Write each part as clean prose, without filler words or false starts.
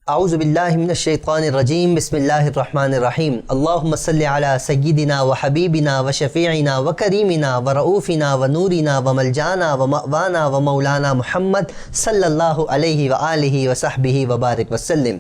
اعوذ باللہ من الشیطان الرجیم بسم اللہ الرحمن الرحیم اللہم صلی علی سیدنا و حبیبنا و شفیعنا و کریمنا و رؤوفنا و نورنا و ملجانا و مأوانا و مولانا محمد صلی اللہ علیہ وآلہ وصحبہ وبارک وسلم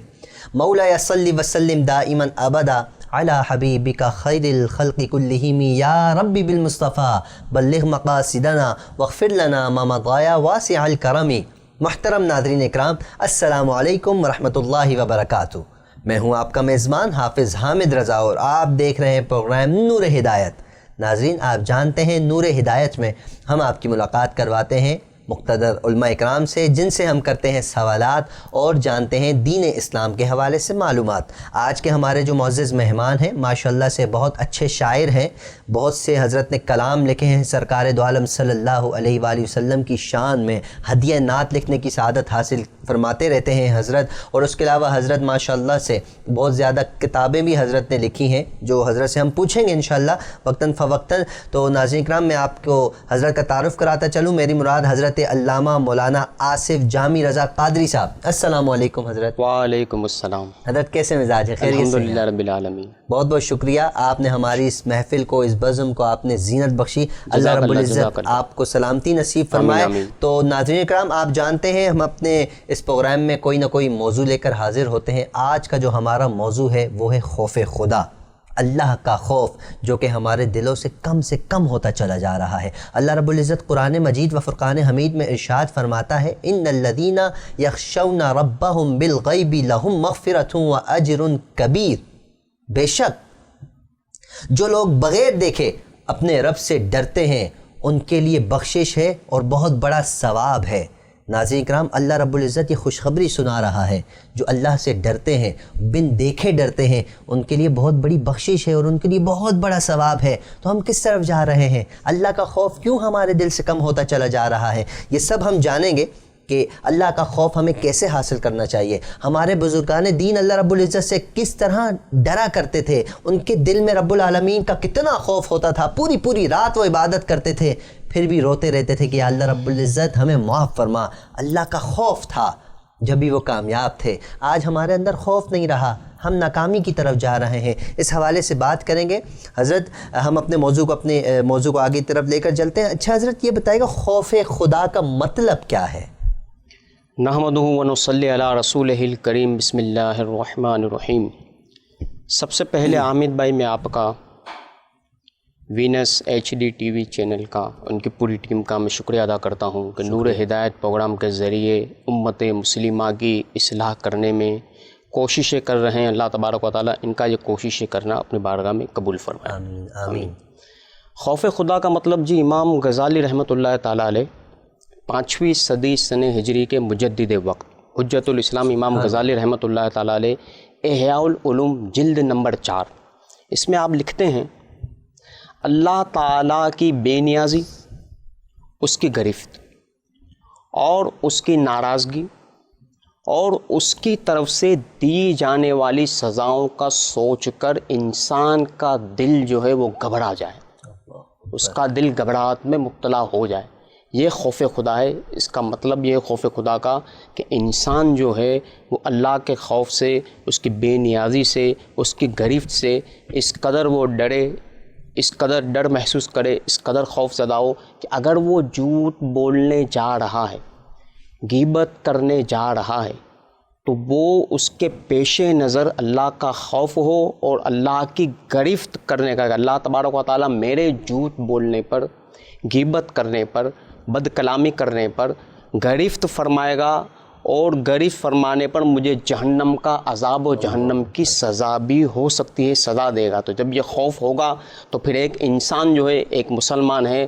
مولا صلی وسلم دائما ابدا علی حبیبک خیر الخلق کلہم یا رب بالمصطفیٰ بلغ مقاصدنا واغفر لنا ما مضایا واسع الکرم۔ محترم ناظرین اکرام، السلام علیکم ورحمۃ اللہ وبرکاتہ۔ میں ہوں آپ کا میزبان حافظ حامد رضا اور آپ دیکھ رہے ہیں پروگرام نور ہدایت۔ ناظرین، آپ جانتے ہیں نور ہدایت میں ہم آپ کی ملاقات کرواتے ہیں مقتدر علماء اکرام سے، جن سے ہم کرتے ہیں سوالات اور جانتے ہیں دین اسلام کے حوالے سے معلومات۔ آج کے ہمارے جو معزز مہمان ہیں ماشاءاللہ سے بہت اچھے شاعر ہیں، بہت سے حضرت نے کلام لکھے ہیں سرکار دو عالم صلی اللہ علیہ وآلہ وسلم کی شان میں، ہدیہ نعت لکھنے کی سعادت حاصل فرماتے رہتے ہیں حضرت، اور اس کے علاوہ حضرت ماشاءاللہ سے بہت زیادہ کتابیں بھی حضرت نے لکھی ہیں جو حضرت سے ہم پوچھیں گے انشاءاللہ وقتاً فوقتاً۔ تو ناظرین اکرام، میں آپ کو حضرت کا تعارف کراتا چلوں۔ میری مراد حضرت علامہ مولانا آصف جامی رضا قادری صاحب۔ السلام علیکم حضرت۔ وعلیکم السلام۔ حضرت کیسے مزاج ہے؟ خیریت سے؟ الحمدللہ رب العالمین۔ بہت بہت شکریہ، آپ نے ہماری اس محفل کو، اس بزم کو آپ نے زینت بخشی۔ اللہ رب العزت آپ کو سلامتی نصیب فرمائے۔ تو ناظرین اکرام، آپ جانتے ہیں ہم اپنے اس پروگرام میں کوئی نہ کوئی موضوع لے کر حاضر ہوتے ہیں۔ آج کا جو ہمارا موضوع ہے وہ ہے خوف خدا، اللہ کا خوف، جو کہ ہمارے دلوں سے کم ہوتا چلا جا رہا ہے۔ اللہ رب العزت قرآن مجید و فرقان حمید میں ارشاد فرماتا ہے، ان الذین یخشون ربهم بالغیب لهم مغفرۃ واجر کبیر۔ بے شک جو لوگ بغیر دیکھے اپنے رب سے ڈرتے ہیں ان کے لیے بخشش ہے اور بہت بڑا ثواب ہے۔ ناظرین کرام، اللہ رب العزت یہ خوشخبری سنا رہا ہے، جو اللہ سے ڈرتے ہیں، بن دیکھے ڈرتے ہیں، ان کے لیے بہت بڑی بخشش ہے اور ان کے لیے بہت بڑا ثواب ہے۔ تو ہم کس طرف جا رہے ہیں؟ اللہ کا خوف کیوں ہمارے دل سے کم ہوتا چلا جا رہا ہے؟ یہ سب ہم جانیں گے کہ اللہ کا خوف ہمیں کیسے حاصل کرنا چاہیے۔ ہمارے بزرگان دین اللہ رب العزت سے کس طرح ڈرا کرتے تھے، ان کے دل میں رب العالمین کا کتنا خوف ہوتا تھا، پوری رات وہ عبادت کرتے تھے، پھر بھی روتے رہتے تھے کہ اللہ رب العزت ہمیں معاف فرما۔ اللہ کا خوف تھا جب بھی وہ کامیاب تھے۔ آج ہمارے اندر خوف نہیں رہا، ہم ناکامی کی طرف جا رہے ہیں۔ اس حوالے سے بات کریں گے حضرت۔ ہم اپنے موضوع کو آگے طرف لے کر چلتے ہیں۔ اچھا حضرت، یہ بتائے گا خوف خدا کا مطلب کیا ہے؟ نحمدہ ونصلی علی رسولہ الکریم، بسم اللہ الرحمن الرحیم۔ سب سے پہلے حامد بھائی، میں آپ کا وینس HD TV چینل کا، ان کی پوری ٹیم کا میں شکریہ ادا کرتا ہوں کہ نور ہدایت پروگرام کے ذریعے امت مسلمہ کی اصلاح کرنے میں کوششیں کر رہے ہیں۔ اللہ تبارک و تعالیٰ ان کا یہ کوششیں کرنا اپنی بارگاہ میں قبول فرمائے۔ آمین آمین۔ خوف خدا کا مطلب جی، امام غزالی رحمۃ اللہ تعالیٰ علیہ 5ویں صدی سن ہجری کے مجدد وقت، حجت الاسلام امام غزالی رحمۃ اللہ تعالیٰ علیہ، احیاء العلوم جلد نمبر 4، اس میں آپ لکھتے ہیں، اللہ تعالیٰ کی بے نیازی، اس کی گرفت اور اس کی ناراضگی اور اس کی طرف سے دی جانے والی سزاؤں کا سوچ کر انسان کا دل جو ہے وہ گھبرا جائے، اس کا دل گھبراہٹ میں مبتلا ہو جائے، یہ خوف خدا ہے۔ اس کا مطلب یہ خوف خدا کا کہ انسان جو ہے وہ اللہ کے خوف سے، اس کی بے نیازی سے، اس کی گرفت سے اس قدر وہ ڈرے، اس قدر ڈر محسوس کرے، اس قدر خوف زدہ ہو کہ اگر وہ جھوٹ بولنے جا رہا ہے، غیبت کرنے جا رہا ہے، تو وہ اس کے پیش نظر اللہ کا خوف ہو اور اللہ کی گرفت کرنے کا، اللہ تبارک و تعالیٰ میرے جھوٹ بولنے پر، غیبت کرنے پر، بد کلامی کرنے پر گرفت فرمائے گا، اور گرفت فرمانے پر مجھے جہنم کا عذاب و جہنم کی سزا بھی ہو سکتی ہے، سزا دے گا۔ تو جب یہ خوف ہوگا تو پھر ایک انسان جو ہے، ایک مسلمان ہے،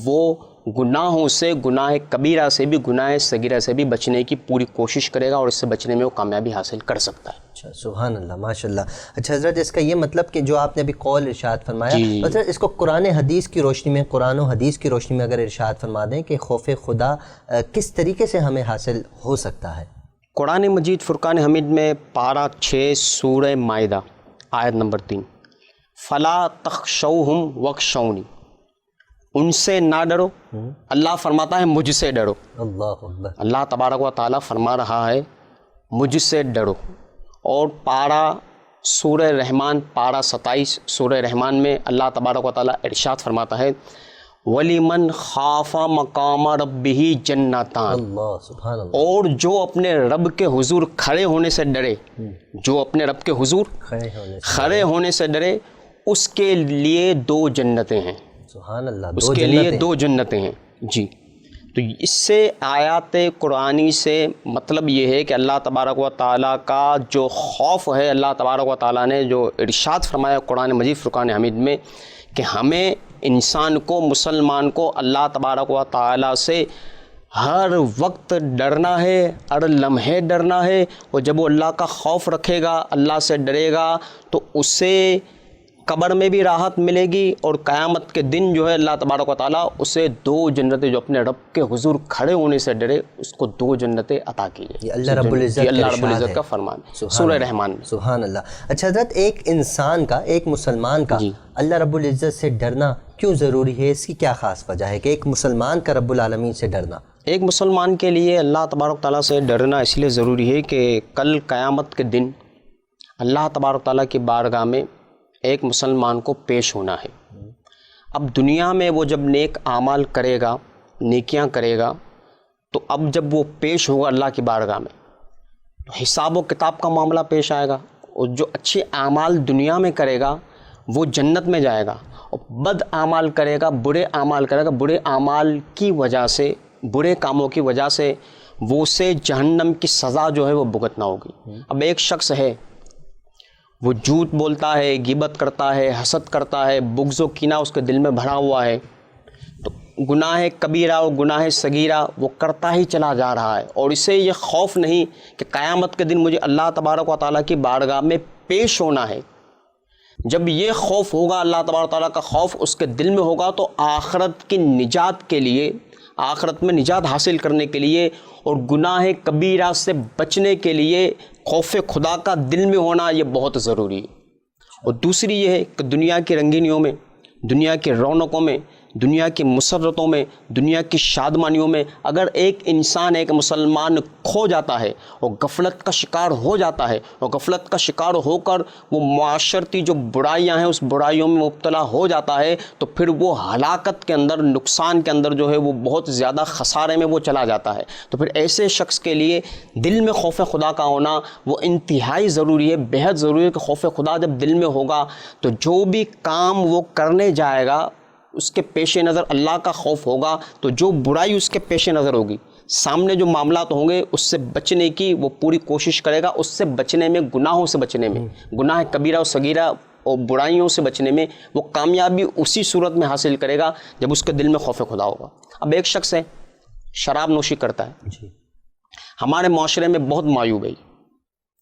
وہ گناہوں سے، گناہ کبیرہ سے بھی، گناہ صغیرہ سے بھی بچنے کی پوری کوشش کرے گا، اور اس سے بچنے میں وہ کامیابی حاصل کر سکتا ہے۔ اچھا، سبحان اللہ، ماشاءاللہ۔ اچھا حضرت، اس کا یہ مطلب کہ جو آپ نے ابھی قول ارشاد فرمایا، حضرت اس کو قرآن حدیث کی روشنی میں، قرآن و حدیث کی روشنی میں اگر ارشاد فرما دیں کہ خوف خدا کس طریقے سے ہمیں حاصل ہو سکتا ہے؟ قرآن مجید فرقان حمید میں پارہ 6 سورہ مائدہ آیت نمبر 3، فلا تخشوہم وخشونی، ان سے نہ ڈرو، اللہ فرماتا ہے مجھ سے ڈرو۔ اللہ اکبر۔ اللہ تبارک و تعالیٰ فرما رہا ہے مجھ سے ڈرو، اور پارہ سورہ رحمان پارہ 27 سورہ رحمان میں اللہ تبارک و تعالیٰ ارشاد فرماتا ہے وَلِمَنْ خَافَ مَقَامَ رَبِّهِ جَنَّتَانِ، اللہ سبحان اللہ، اور جو اپنے رب کے حضور کھڑے ہونے سے ڈرے، جو اپنے رب کے حضور کھڑے ہونے سے ڈرے، اس کے لیے 2 جنتیں ہیں، سبحان اللہ، اس کے لیے 2 جنتیں ہیں جی۔ تو اس سے آیات قرآنی سے مطلب یہ ہے کہ اللہ تبارک و تعالیٰ کا جو خوف ہے، اللہ تبارک و تعالیٰ نے جو ارشاد فرمایا قرآن مجید فرقان حمید میں کہ ہمیں انسان کو، مسلمان کو اللہ تبارک و تعالیٰ سے ہر وقت ڈرنا ہے، ہر لمحے ڈرنا ہے، اور جب وہ اللہ کا خوف رکھے گا، اللہ سے ڈرے گا، تو اسے قبر میں بھی راحت ملے گی، اور قیامت کے دن جو ہے اللہ تبارک و تعالیٰ اسے 2 جنتیں، جو اپنے رب کے حضور کھڑے ہونے سے ڈرے اس کو 2 جنتیں عطا کی ہے۔ یہ اللہ رب العزت کا فرمان سورہ رحمان میں۔ سبحان اللہ۔ اچھا حضرت، ایک انسان کا، ایک مسلمان کا اللہ رب العزت سے ڈرنا کیوں ضروری ہے؟ اس کی کیا خاص وجہ ہے کہ ایک مسلمان کا رب العالمین سے ڈرنا؟ ایک مسلمان کے لیے اللہ تبارک تعالیٰ سے ڈرنا اس لیے ضروری ہے کہ کل قیامت کے دن اللہ تبارک تعالیٰ کی بارگاہ میں ایک مسلمان کو پیش ہونا ہے۔ اب دنیا میں وہ جب نیک اعمال کرے گا، نیکیاں کرے گا، تو اب جب وہ پیش ہوگا اللہ کی بارگاہ میں تو حساب و کتاب کا معاملہ پیش آئے گا، اور جو اچھے اعمال دنیا میں کرے گا وہ جنت میں جائے گا، اور بد اعمال کرے گا، برے اعمال کرے گا، برے اعمال کی وجہ سے، برے کاموں کی وجہ سے وہ سے جہنم کی سزا جو ہے وہ بھگتنا ہوگی۔ اب ایک شخص ہے، وہ جھوٹ بولتا ہے، غیبت کرتا ہے، حسد کرتا ہے، بغض و کینہ اس کے دل میں بھرا ہوا ہے، تو گناہ کبیرہ اور گناہ صغیرہ وہ کرتا ہی چلا جا رہا ہے، اور اسے یہ خوف نہیں کہ قیامت کے دن مجھے اللہ تبارک و تعالیٰ کی بارگاہ میں پیش ہونا ہے۔ جب یہ خوف ہوگا، اللہ تبارک و تعالیٰ کا خوف اس کے دل میں ہوگا، تو آخرت کی نجات کے لیے، آخرت میں نجات حاصل کرنے کے لیے اور گناہ کبیرہ سے بچنے کے لیے خوف خدا کا دل میں ہونا یہ بہت ضروری ہے۔ اور دوسری یہ ہے کہ دنیا کی رنگینیوں میں، دنیا کی رونقوں میں، دنیا کی مسرتوں میں، دنیا کی شادمانیوں میں اگر ایک انسان، ایک مسلمان کھو جاتا ہے اور غفلت کا شکار ہو جاتا ہے، اور غفلت کا شکار ہو کر وہ معاشرتی جو برائیاں ہیں اس برائیوں میں مبتلا ہو جاتا ہے، تو پھر وہ ہلاکت کے اندر، نقصان کے اندر جو ہے وہ بہت زیادہ خسارے میں وہ چلا جاتا ہے۔ تو پھر ایسے شخص کے لیے دل میں خوف خدا کا ہونا وہ انتہائی ضروری ہے، بہت ضروری ہے کہ خوف خدا جب دل میں ہوگا تو جو بھی کام وہ کرنے جائے گا اس کے پیش نظر اللہ کا خوف ہوگا، تو جو برائی اس کے پیش نظر ہوگی، سامنے جو معاملات ہوں گے اس سے بچنے کی وہ پوری کوشش کرے گا، اس سے بچنے میں، گناہوں سے بچنے میں، گناہ کبیرہ و صغیرہ اور برائیوں سے بچنے میں وہ کامیابی اسی صورت میں حاصل کرے گا جب اس کے دل میں خوف خدا ہوگا۔ اب ایک شخص ہے، شراب نوشی کرتا ہے، ہمارے معاشرے میں بہت معیوب ہے،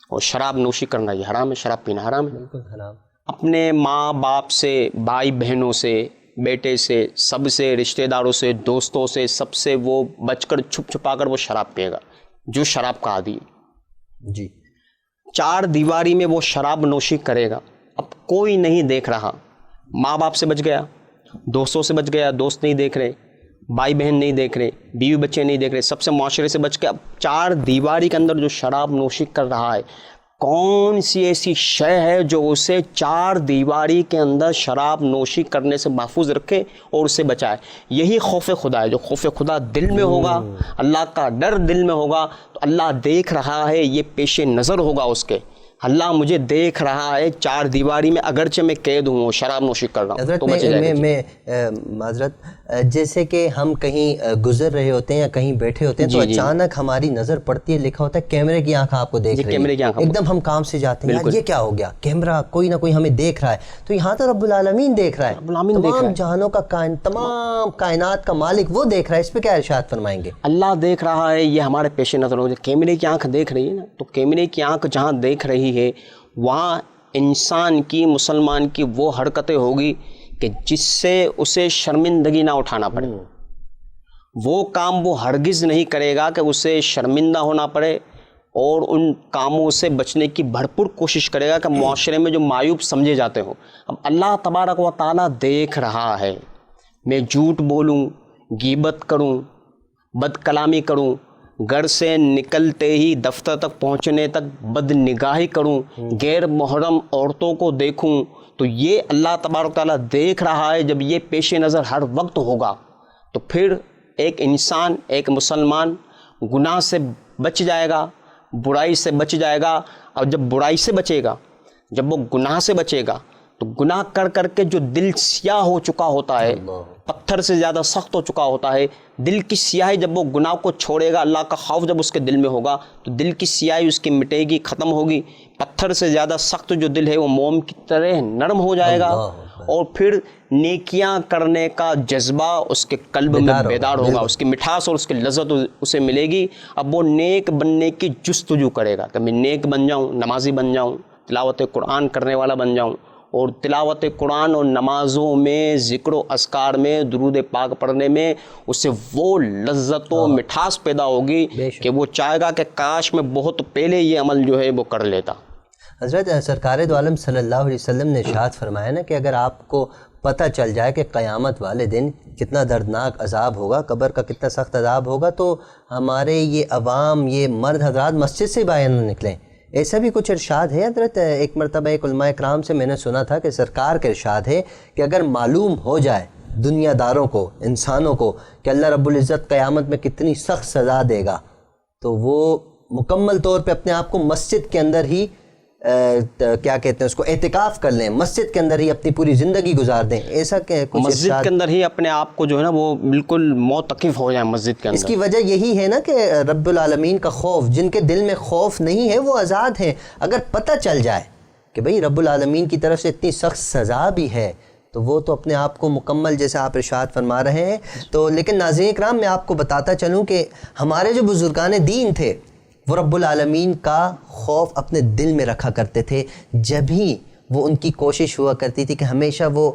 اور شراب نوشی کرنا یہ حرام ہے، شراب پینا حرام ہے۔ بالکل حرام۔ اپنے ماں باپ سے، بھائی بہنوں سے، بیٹے سے، سب سے، رشتہ داروں سے، دوستوں سے، سب سے وہ بچ کر، چھپ چھپا کر وہ شراب پیے گا، جو شراب کا عادی ہے جی۔ 4 دیواری میں وہ شراب نوشی کرے گا، اب کوئی نہیں دیکھ رہا، ماں باپ سے بچ گیا، دوستوں سے بچ گیا، دوست نہیں دیکھ رہے، بھائی بہن نہیں دیکھ رہے، بیوی بچے نہیں دیکھ رہے، سب سے معاشرے سے بچ کے اب 4 دیواری کے اندر جو شراب نوشی کر رہا ہے، کون سی ایسی شے ہے جو اسے 4 دیواری کے اندر شراب نوشی کرنے سے محفوظ رکھے اور اسے بچائے؟ یہی خوف خدا ہے۔ جو خوف خدا دل میں ہوگا، اللہ کا ڈر دل میں ہوگا، تو اللہ دیکھ رہا ہے، یہ پیش نظر ہوگا اس کے، اللہ مجھے دیکھ رہا ہے 4 دیواری میں، اگرچہ میں قید ہوں، شراب نوشی کر رہا ہوں، حضرت تو بچ جائے گا۔ میں معذرت، جیسے کہ ہم کہیں گزر رہے ہوتے ہیں یا کہیں بیٹھے ہوتے ہیں تو اچانک ہماری نظر پڑتی ہے، لکھا ہوتا ہے کیمرے کی آنکھ آپ کو دیکھ رہی ہے، ایک دم ہم کام سے جاتے ہیں، یار یہ کیا ہو گیا، کیمرہ کوئی نہ کوئی ہمیں دیکھ رہا ہے، تو یہاں تو رب العالمین دیکھ رہا ہے، تمام جہانوں کا تمام کائنات کا مالک وہ دیکھ رہا ہے، اس پہ کیا ارشاد فرمائیں گے؟ اللہ دیکھ رہا ہے، یہ ہمارے پیش نظر ہو، کیمرے کی آنکھ دیکھ رہی ہے نا، تو کیمرے کی آنکھ جہاں دیکھ رہی ہے وہاں انسان کی، مسلمان کی وہ حرکتیں ہوگی کہ جس سے اسے شرمندگی نہ اٹھانا پڑے، وہ کام وہ ہرگز نہیں کرے گا کہ اسے شرمندہ ہونا پڑے، اور ان کاموں سے بچنے کی بھرپور کوشش کرے گا کہ معاشرے میں جو معیوب سمجھے جاتے ہوں۔ اب اللہ تبارک و تعالیٰ دیکھ رہا ہے، میں جھوٹ بولوں، غیبت کروں، بد کلامی کروں، گھر سے نکلتے ہی دفتر تک پہنچنے تک بد نگاہی کروں، غیر محرم عورتوں کو دیکھوں، تو یہ اللہ تبارک تعالیٰ دیکھ رہا ہے. جب یہ پیش نظر ہر وقت ہوگا تو پھر ایک انسان، ایک مسلمان گناہ سے بچ جائے گا، برائی سے بچ جائے گا. اور جب برائی سے بچے گا، جب وہ گناہ سے بچے گا، تو گناہ کر کر کے جو دل سیاہ ہو چکا ہوتا ہے، پتھر سے زیادہ سخت ہو چکا ہوتا ہے، دل کی سیاہی جب وہ گناہ کو چھوڑے گا، اللہ کا خوف جب اس کے دل میں ہوگا تو دل کی سیاہی اس کی مٹے گی، ختم ہوگی. پتھر سے زیادہ سخت جو دل ہے وہ موم کی طرح نرم ہو جائے گا، اور پھر نیکیاں کرنے کا جذبہ اس کے قلب میں بیدار ہوگا، اس کی مٹھاس اور اس کی لذت اسے ملے گی. اب وہ نیک بننے کی جستجو کرے گا کہ میں نیک بن جاؤں، نمازی بن جاؤں، تلاوت قرآن کرنے والا بن جاؤں. اور تلاوت قرآن اور نمازوں میں، ذکر و اذکار میں، درود پاک پڑھنے میں اسے وہ لذت و مٹھاس پیدا ہوگی کہ وہ چاہے گا کہ کاش میں بہت پہلے یہ عمل جو ہے وہ کر لیتا. حضرت سرکار دو عالم صلی اللہ علیہ وسلم نے ارشاد فرمایا نا کہ اگر آپ کو پتہ چل جائے کہ قیامت والے دن کتنا دردناک عذاب ہوگا، قبر کا کتنا سخت عذاب ہوگا، تو ہمارے یہ عوام، یہ مرد حضرات مسجد سے باہر نہ نکلیں. ایسا بھی کچھ ارشاد ہے حضرت؟ ایک مرتبہ ایک علماء اکرام سے میں نے سنا تھا کہ سرکار کا ارشاد ہے کہ اگر معلوم ہو جائے دنیا داروں کو، انسانوں کو، کہ اللہ رب العزت قیامت میں کتنی سخت سزا دے گا، تو وہ مکمل طور پہ اپنے آپ کو مسجد کے اندر ہی کیا کہتے ہیں اس کو، اعتکاف کر لیں، مسجد کے اندر ہی اپنی پوری زندگی گزار دیں. ایسا کہ مسجد کے اندر ہی اپنے آپ کو جو ہے نا وہ بالکل معتکف ہو جائیں مسجد کے اندر. اس کی وجہ یہی ہے نا کہ رب العالمین کا خوف، جن کے دل میں خوف نہیں ہے وہ آزاد ہیں. اگر پتہ چل جائے کہ بھئی رب العالمین کی طرف سے اتنی سخت سزا بھی ہے تو وہ تو اپنے آپ کو مکمل، جیسے آپ ارشاد فرما رہے ہیں. تو لیکن ناظرین اکرام، میں آپ کو بتاتا چلوں کہ ہمارے جو بزرگان دین تھے وہ رب العالمین کا خوف اپنے دل میں رکھا کرتے تھے. جب ہی وہ ان کی کوشش ہوا کرتی تھی کہ ہمیشہ وہ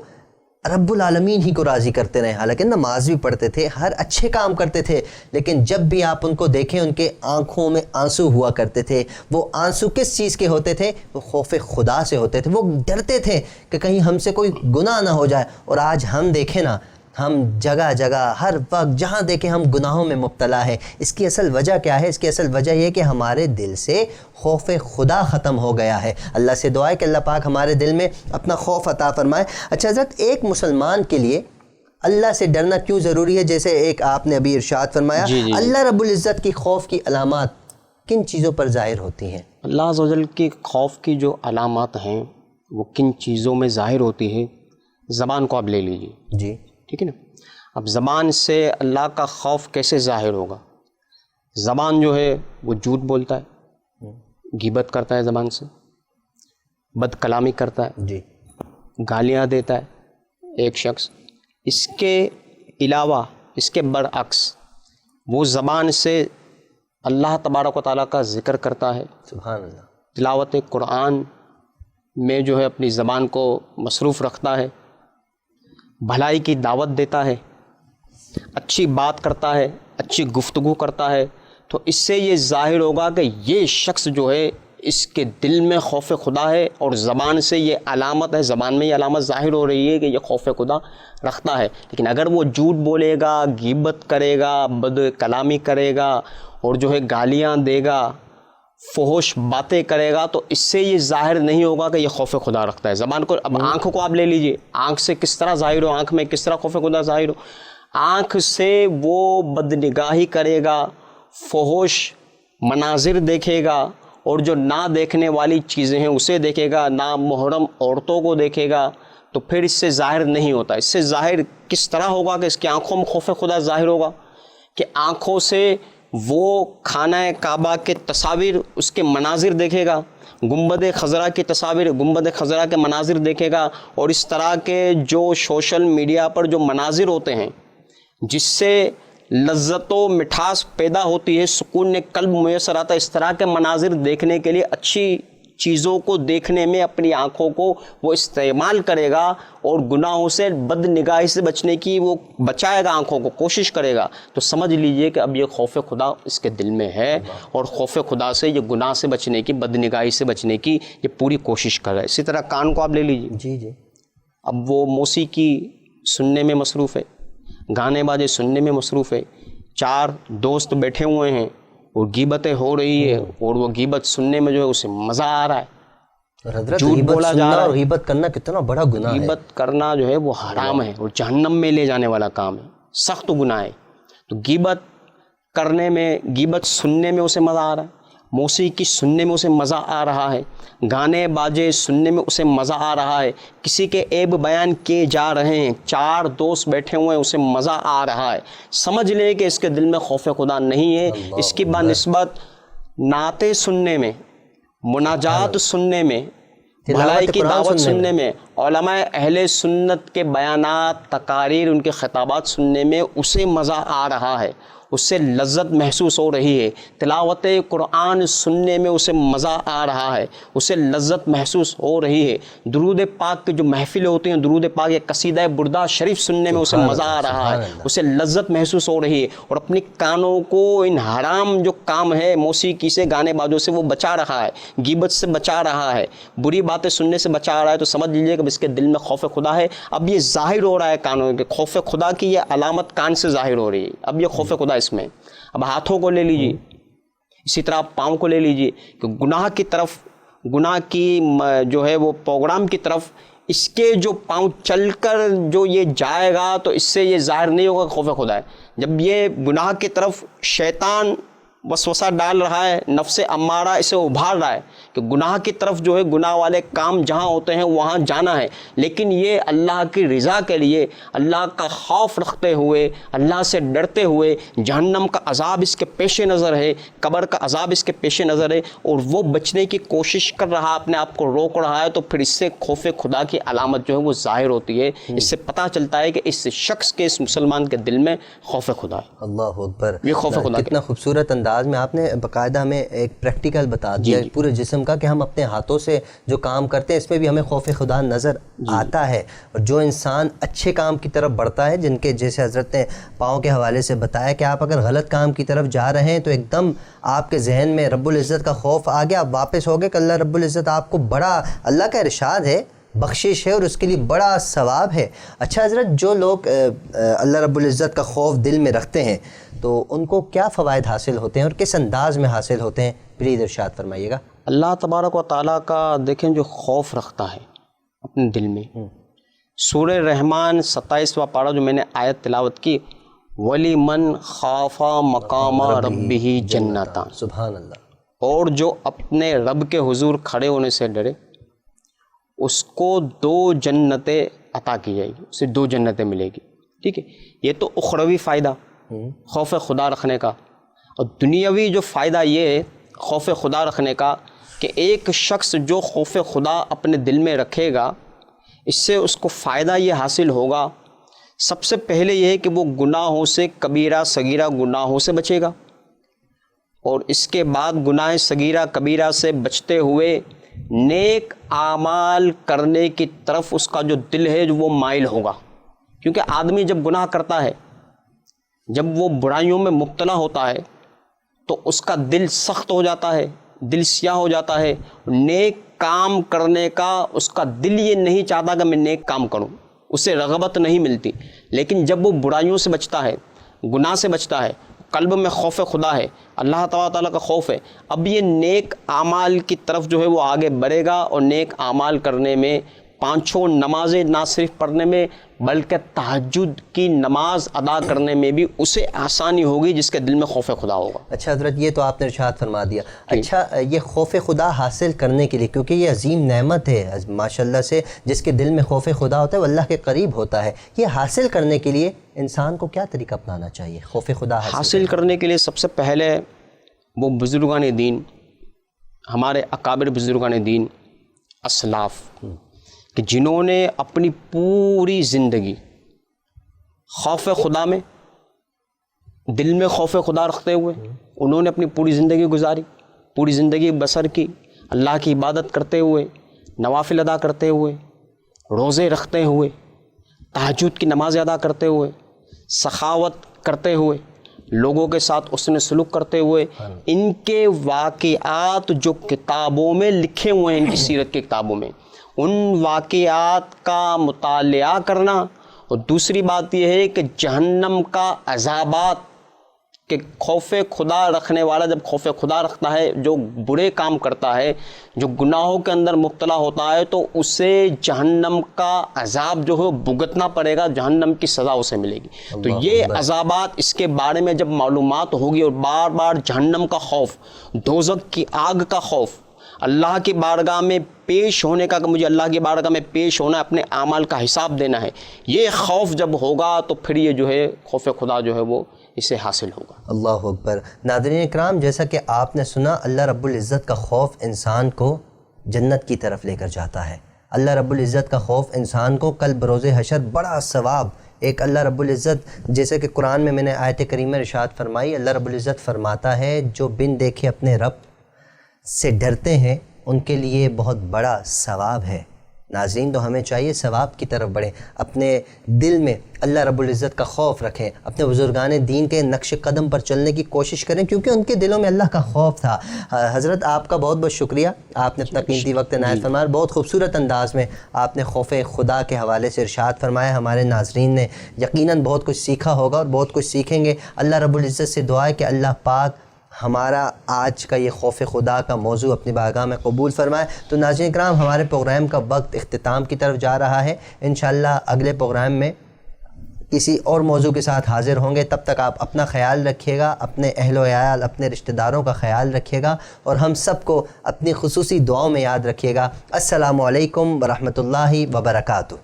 رب العالمین ہی کو راضی کرتے رہیں. حالانکہ نماز بھی پڑھتے تھے، ہر اچھے کام کرتے تھے، لیکن جب بھی آپ ان کو دیکھیں ان کے آنکھوں میں آنسو ہوا کرتے تھے. وہ آنسو کس چیز کے ہوتے تھے؟ وہ خوف خدا سے ہوتے تھے. وہ ڈرتے تھے کہ کہیں ہم سے کوئی گناہ نہ ہو جائے. اور آج ہم دیکھیں نا، ہم جگہ جگہ ہر وقت جہاں دیکھیں ہم گناہوں میں مبتلا ہے. اس کی اصل وجہ کیا ہے؟ اس کی اصل وجہ یہ کہ ہمارے دل سے خوف خدا ختم ہو گیا ہے. اللہ سے دعا ہے کہ اللہ پاک ہمارے دل میں اپنا خوف عطا فرمائے. اچھا حضرت، ایک مسلمان کے لیے اللہ سے ڈرنا کیوں ضروری ہے؟ جیسے ایک آپ نے ابھی ارشاد فرمایا، اللہ رب العزت کی خوف کی علامات کن چیزوں پر ظاہر ہوتی ہیں؟ اللہ عز و جل کی خوف کی جو علامات ہیں وہ کن چیزوں میں ظاہر ہوتی ہے؟ زبان کو آپ لے لیجیے. جی ٹھیک ہے نا. اب زبان سے اللہ کا خوف کیسے ظاہر ہوگا؟ زبان جو ہے وہ جھوٹ بولتا ہے، غیبت کرتا ہے، زبان سے بد کلامی کرتا ہے، جی، گالیاں دیتا ہے ایک شخص. اس کے علاوہ، اس کے برعکس، وہ زبان سے اللہ تبارک و تعالیٰ کا ذکر کرتا ہے، سبحان اللہ، تلاوت قرآن میں جو ہے اپنی زبان کو مصروف رکھتا ہے، بھلائی کی دعوت دیتا ہے، اچھی بات کرتا ہے، اچھی گفتگو کرتا ہے. تو اس سے یہ ظاہر ہوگا کہ یہ شخص جو ہے اس کے دل میں خوف خدا ہے، اور زبان سے یہ علامت ہے، زبان میں یہ علامت ظاہر ہو رہی ہے کہ یہ خوف خدا رکھتا ہے. لیکن اگر وہ جھوٹ بولے گا، غیبت کرے گا، بد کلامی کرے گا، اور جو ہے گالیاں دے گا، فحش باتیں کرے گا، تو اس سے یہ ظاہر نہیں ہوگا کہ یہ خوف خدا رکھتا ہے. زبان کو، اب آنکھ کو آپ لے لیجئے، آنکھ سے کس طرح ظاہر ہو، آنکھ میں کس طرح خوف خدا ظاہر ہو؟ آنکھ سے وہ بد نگاہی کرے گا، فحش مناظر دیکھے گا، اور جو نہ دیکھنے والی چیزیں ہیں اسے دیکھے گا، نہ محرم عورتوں کو دیکھے گا، تو پھر اس سے ظاہر نہیں ہوتا. اس سے ظاہر کس طرح ہوگا کہ اس کی آنکھوں میں خوف خدا ظاہر ہوگا؟ کہ آنکھوں سے وہ خانہ کعبہ کے تصاویر، اس کے مناظر دیکھے گا، گنبد خضرا کی تصاویر، گنبد خضرا کے مناظر دیکھے گا، اور اس طرح کے جو سوشل میڈیا پر جو مناظر ہوتے ہیں جس سے لذت و مٹھاس پیدا ہوتی ہے، سکون قلب میسر آتا ہے، اس طرح کے مناظر دیکھنے کے لیے، اچھی چیزوں کو دیکھنے میں اپنی آنکھوں کو وہ استعمال کرے گا، اور گناہوں سے، بد نگاہی سے بچنے کی وہ بچائے گا، آنکھوں کو کوشش کرے گا. تو سمجھ لیجئے کہ اب یہ خوف خدا اس کے دل میں ہے، اور خوف خدا سے، یہ گناہ سے بچنے کی، بد نگاہی سے بچنے کی یہ پوری کوشش کر رہا ہے. اسی طرح کان کو آپ لے لیجئے. جی جی، اب وہ موسیقی سننے میں مصروف ہے، گانے بازے سننے میں مصروف ہے. چار دوست بیٹھے ہوئے ہیں اور غیبتیں ہو رہی ہے اور وہ غیبت سننے میں جو ہے اسے مزہ آ رہا ہے. اور حضرت جھوٹ غیبت بولا جا سننا رہا اور ہے. غیبت کرنا کتنا بڑا گناہ ہے. غیبت کرنا جو ہے وہ حرام ہے اور جہنم میں لے جانے والا کام ہے, سخت گناہ ہے. تو غیبت کرنے میں, غیبت سننے میں اسے مزہ آ رہا ہے, موسیقی سننے میں اسے مزہ آ رہا ہے, گانے باجے سننے میں اسے مزہ آ رہا ہے, کسی کے عیب بیان کیے جا رہے ہیں, 4 دوست بیٹھے ہوئے ہیں اسے مزہ آ رہا ہے. سمجھ لیں کہ اس کے دل میں خوف خدا نہیں ہے. اس کی بنسبت نعتیں سننے میں, مناجات سننے میں, بھلائی کی دعوت سننے میں, علماء اہل سنت کے بیانات, تقاریر, ان کے خطابات سننے میں اسے مزہ آ رہا ہے, اس سے لذت محسوس ہو رہی ہے. تلاوت قرآن سننے میں اسے مزہ آ رہا ہے, اسے لذت محسوس ہو رہی ہے. درود پاک کی جو محفلیں ہوتی ہیں, درود پاک یا قصیدہ بردہ شریف سننے میں اسے مزہ آ رہا ہے, اسے لذت محسوس ہو رہی ہے. اور اپنی کانوں کو ان حرام جو کام ہے موسیقی سے, گانے بازوں سے وہ بچا رہا ہے, غیبت سے بچا رہا ہے, بری باتیں سننے سے بچا رہا ہے. تو سمجھ لیجیے کہ اس کے دل میں خوف خدا ہے. اب یہ ظاہر ہو رہا ہے کانوں کے خوف خدا کی, یہ علامت کان سے ظاہر ہو رہی ہے. اب یہ خوف خدا اس میں. اب ہاتھوں کو لے لیجیے, اسی طرح پاؤں کو لے لیجیے, کہ گناہ کی طرف, گناہ کی جو ہے وہ پروگرام کی طرف اس کے جو پاؤں چل کر جو یہ جائے گا, تو اس سے یہ ظاہر نہیں ہوگا کہ خوف خدا ہے. جب یہ گناہ کی طرف شیطان وسوسہ ڈال رہا ہے, نفس امارہ اسے ابھار رہا ہے کہ گناہ کی طرف جو ہے, گناہ والے کام جہاں ہوتے ہیں وہاں جانا ہے, لیکن یہ اللہ کی رضا کے لیے, اللہ کا خوف رکھتے ہوئے, اللہ سے ڈرتے ہوئے, جہنم کا عذاب اس کے پیش نظر ہے, قبر کا عذاب اس کے پیش نظر ہے, اور وہ بچنے کی کوشش کر رہا, اپنے آپ کو روک رہا ہے, تو پھر اس سے خوف خدا کی علامت جو ہے وہ ظاہر ہوتی ہے. اس سے پتہ چلتا ہے کہ اس شخص کے, اس مسلمان کے دل میں خوف خدا ہے. اللہ اکبر. یہ خوف خدا. کتنا خوبصورت انداز میں آپ نے باقاعدہ ہمیں ایک پریکٹیکل بتا دیا پورے جسم کا, کہ ہم اپنے ہاتھوں سے جو کام کرتے ہیں اس میں بھی ہمیں خوف خدا نظر آتا ہے. اور جو انسان اچھے کام کی طرف بڑھتا ہے, جن کے جیسے حضرت نے پاؤں کے حوالے سے بتایا کہ آپ اگر غلط کام کی طرف جا رہے ہیں تو ایک دم آپ کے ذہن میں رب العزت کا خوف آ گیا, آپ واپس ہو گئے کہ اللہ رب العزت آپ کو بڑا, اللہ کا ارشاد ہے, بخشش ہے اور اس کے لیے بڑا ثواب ہے. اچھا حضرت, جو لوگ اللہ رب العزت کا خوف دل میں رکھتے ہیں تو ان کو کیا فوائد حاصل ہوتے ہیں اور کس انداز میں حاصل ہوتے ہیں, پلیز ارشاد فرمائیے گا. اللہ تبارک و تعالیٰ کا دیکھیں جو خوف رکھتا ہے اپنے دل میں, سورہ رحمان 27واں پارہ جو میں نے آیت تلاوت کی, وَلِمَنْ خَافَ مَقَامَ رَبِّهِ جَنَّتَانِ, سبحان اللہ. اور جو اپنے رب کے حضور کھڑے ہونے سے ڈرے اس کو 2 جنتیں عطا کی جائے گی, اسے 2 جنتیں ملے گی. ٹھیک ہے, یہ تو اخروی فائدہ خوف خدا رکھنے کا. اور دنیاوی جو فائدہ یہ ہے خوف خدا رکھنے کا, کہ ایک شخص جو خوف خدا اپنے دل میں رکھے گا, اس سے اس کو فائدہ یہ حاصل ہوگا. سب سے پہلے یہ ہے کہ وہ گناہوں سے, کبیرہ صغیرہ گناہوں سے بچے گا, اور اس کے بعد گناہ صغیرہ کبیرہ سے بچتے ہوئے نیک اعمال کرنے کی طرف اس کا جو دل ہے وہ مائل ہوگا. کیونکہ آدمی جب گناہ کرتا ہے, جب وہ برائیوں میں مبتلا ہوتا ہے, تو اس کا دل سخت ہو جاتا ہے, دل سیاہ ہو جاتا ہے. نیک کام کرنے کا اس کا دل یہ نہیں چاہتا کہ میں نیک کام کروں, اسے رغبت نہیں ملتی. لیکن جب وہ برائیوں سے بچتا ہے, گناہ سے بچتا ہے, قلب میں خوف خدا ہے, اللہ تعالیٰ کا خوف ہے, اب یہ نیک اعمال کی طرف جو ہے وہ آگے بڑھے گا. اور نیک اعمال کرنے میں, 5 نمازیں نہ صرف پڑھنے میں بلکہ تہجد کی نماز ادا کرنے میں بھی اسے آسانی ہوگی, جس کے دل میں خوف خدا ہوگا. اچھا حضرت, یہ تو آپ نے ارشاد فرما دیا. اچھا, یہ خوف خدا حاصل کرنے کے لیے, کیونکہ یہ عظیم نعمت ہے ماشاءاللہ سے, جس کے دل میں خوف خدا ہوتا ہے وہ اللہ کے قریب ہوتا ہے, یہ حاصل کرنے کے لیے انسان کو کیا طریقہ اپنانا چاہیے خوف خدا حاصل کرنے کے لیے؟ سب سے پہلے وہ بزرگان دین, ہمارے اکابر بزرگان دین, اسلاف, کہ جنہوں نے اپنی پوری زندگی خوف خدا میں, دل میں خوف خدا رکھتے ہوئے انہوں نے اپنی پوری زندگی گزاری, پوری زندگی بسر کی, اللہ کی عبادت کرتے ہوئے, نوافل ادا کرتے ہوئے, روزے رکھتے ہوئے, تہجد کی نماز ادا کرتے ہوئے, سخاوت کرتے ہوئے, لوگوں کے ساتھ حسن سلوک کرتے ہوئے. ان کے واقعات جو کتابوں میں لکھے ہوئے ہیں, ان کی سیرت کی کتابوں میں, ان واقعات کا مطالعہ کرنا. اور دوسری بات یہ ہے کہ جہنم کا عذابات کہ خوف خدا رکھنے والا جب خوف خدا رکھتا ہے، جو برے کام کرتا ہے، جو گناہوں کے اندر مبتلا ہوتا ہے، تو اسے جہنم کا عذاب جو ہے بھگتنا پڑے گا، جہنم کی سزا اسے ملے گی۔ تو یہ عذابات، اس کے بارے میں جب معلومات ہوگی اور بار بار جہنم کا خوف، دوزخ کی آگ کا خوف، اللہ کی بارگاہ میں پیش ہونے کا، کہ مجھے اللہ کی بارگاہ میں پیش ہونا ہے، اپنے اعمال کا حساب دینا ہے، یہ خوف جب ہوگا تو پھر یہ جو ہے خوف خدا جو ہے وہ اسے حاصل ہوگا۔ اللہ اکبر۔ ناظرین اکرام، جیسا کہ آپ نے سنا، اللہ رب العزت کا خوف انسان کو جنت کی طرف لے کر جاتا ہے۔ اللہ رب العزت کا خوف انسان کو کل بروز حشر بڑا ثواب، ایک اللہ رب العزت، جیسے کہ قرآن میں نے آیت کریمہ ارشاد فرمائی، اللہ رب العزت فرماتا ہے جو بن دیکھے اپنے رب سے ڈرتے ہیں ان کے لیے بہت بڑا ثواب ہے۔ ناظرین، تو ہمیں چاہیے ثواب کی طرف بڑھیں، اپنے دل میں اللہ رب العزت کا خوف رکھیں، اپنے بزرگان دین کے نقش قدم پر چلنے کی کوشش کریں، کیونکہ ان کے دلوں میں اللہ کا خوف تھا۔ حضرت آپ کا بہت بہت شکریہ، آپ نے اپنا قیمتی وقت عنایت فرمایا، بہت خوبصورت انداز میں آپ نے خوف خدا کے حوالے سے ارشاد فرمایا۔ ہمارے ناظرین نے یقیناً بہت کچھ سیکھا ہوگا اور بہت کچھ سیکھیں گے۔ اللہ رب العزت سے دعا ہے کہ اللہ پاک ہمارا آج کا یہ خوف خدا کا موضوع اپنی بارگاہ میں قبول فرمائے۔ تو ناظرین کرام، ہمارے پروگرام کا وقت اختتام کی طرف جا رہا ہے۔ انشاءاللہ اگلے پروگرام میں کسی اور موضوع کے ساتھ حاضر ہوں گے۔ تب تک آپ اپنا خیال رکھیے گا، اپنے اہل و عیال، اپنے رشتہ داروں کا خیال رکھیے گا، اور ہم سب کو اپنی خصوصی دعاؤں میں یاد رکھیے گا۔ السلام علیکم ورحمۃ اللہ وبرکاتہ۔